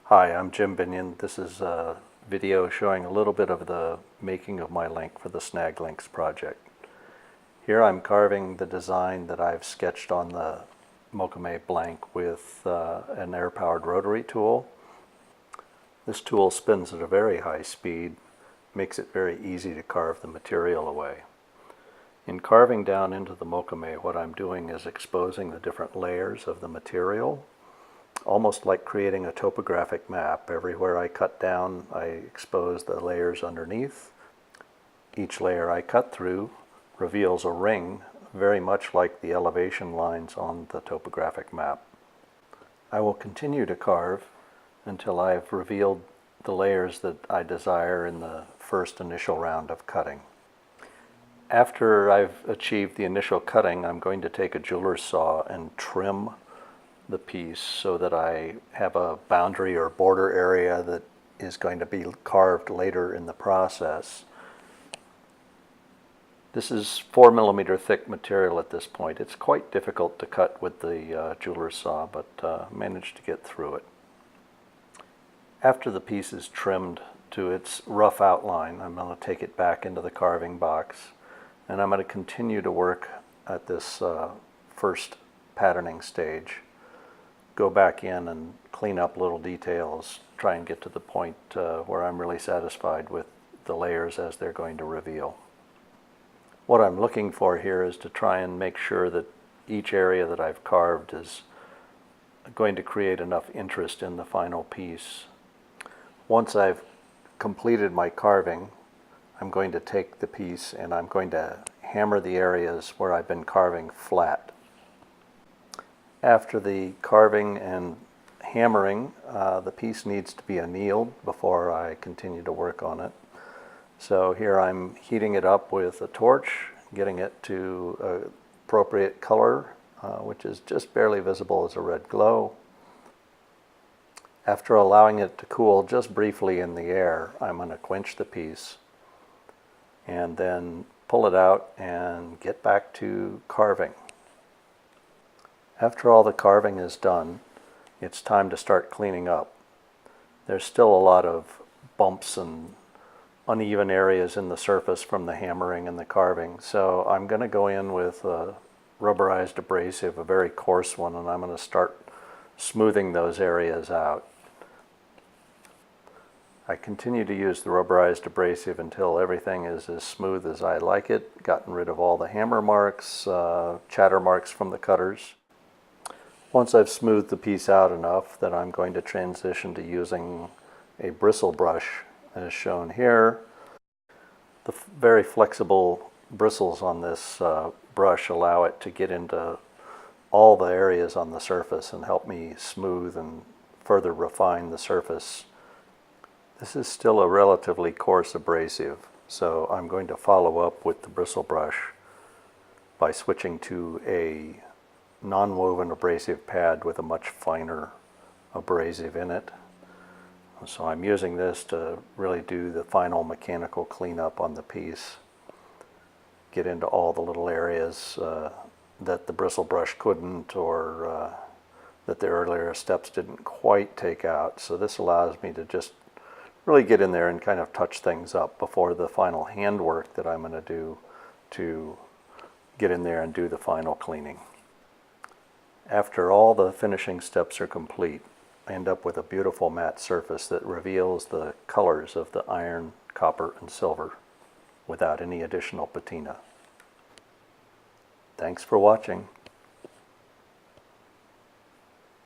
Hi, I'm Jim Binnion. This is a video showing a little bit of the making of my link for the SNAG links project. Here I'm carving the design that I've sketched on the Mokame blank with an air-powered rotary tool. This tool spins at a very high speed, makes it very easy to carve the material away. In carving down into the Mokame, what I'm doing is exposing the different layers of the material, almost like creating a topographic map. Everywhere I cut down, I expose the layers underneath. Each layer I cut through reveals a ring, very much like the elevation lines on the topographic map. I will continue to carve until I've revealed the layers that I desire in the first initial round of cutting. After I've achieved the initial cutting, I'm going to take a jeweler's saw and trim the piece so that I have a boundary or border area that is going to be carved later in the process. This is 4mm thick material at this point. It's quite difficult to cut with the jeweler's saw, but managed to get through it. After the piece is trimmed to its rough outline, I'm going to take it back into the carving box, and I'm going to continue to work at this first patterning stage. Go back in and clean up little details, try and get to the point where I'm really satisfied with the layers as they're going to reveal. What I'm looking for here is to try and make sure that each area that I've carved is going to create enough interest in the final piece. Once I've completed my carving, I'm going to take the piece and I'm going to hammer the areas where I've been carving flat. After the carving and hammering, the piece needs to be annealed before I continue to work on it. So here I'm heating it up with a torch, getting it to appropriate color, which is just barely visible as a red glow. After allowing it to cool just briefly in the air, I'm going to quench the piece and then pull it out and get back to carving. After all the carving is done, it's time to start cleaning up. There's still a lot of bumps and uneven areas in the surface from the hammering and the carving, so I'm going to go in with a rubberized abrasive, a very coarse one, and I'm going to start smoothing those areas out. I continue to use the rubberized abrasive until everything is as smooth as I like it, gotten rid of all the hammer marks, chatter marks from the cutters. Once I've smoothed the piece out enough, then I'm going to transition to using a bristle brush as shown here. The very flexible bristles on this brush allow it to get into all the areas on the surface and help me smooth and further refine the surface. This is still a relatively coarse abrasive, so I'm going to follow up with the bristle brush by switching to a non-woven abrasive pad with a much finer abrasive in it. So I'm using this to really do the final mechanical cleanup on the piece, get into all the little areas that the bristle brush couldn't, or that the earlier steps didn't quite take out. So this allows me to just really get in there and kind of touch things up before the final handwork that I'm going to do to get in there and do the final cleaning. After all the finishing steps are complete, I end up with a beautiful matte surface that reveals the colors of the iron, copper, and silver without any additional patina. Thanks for watching.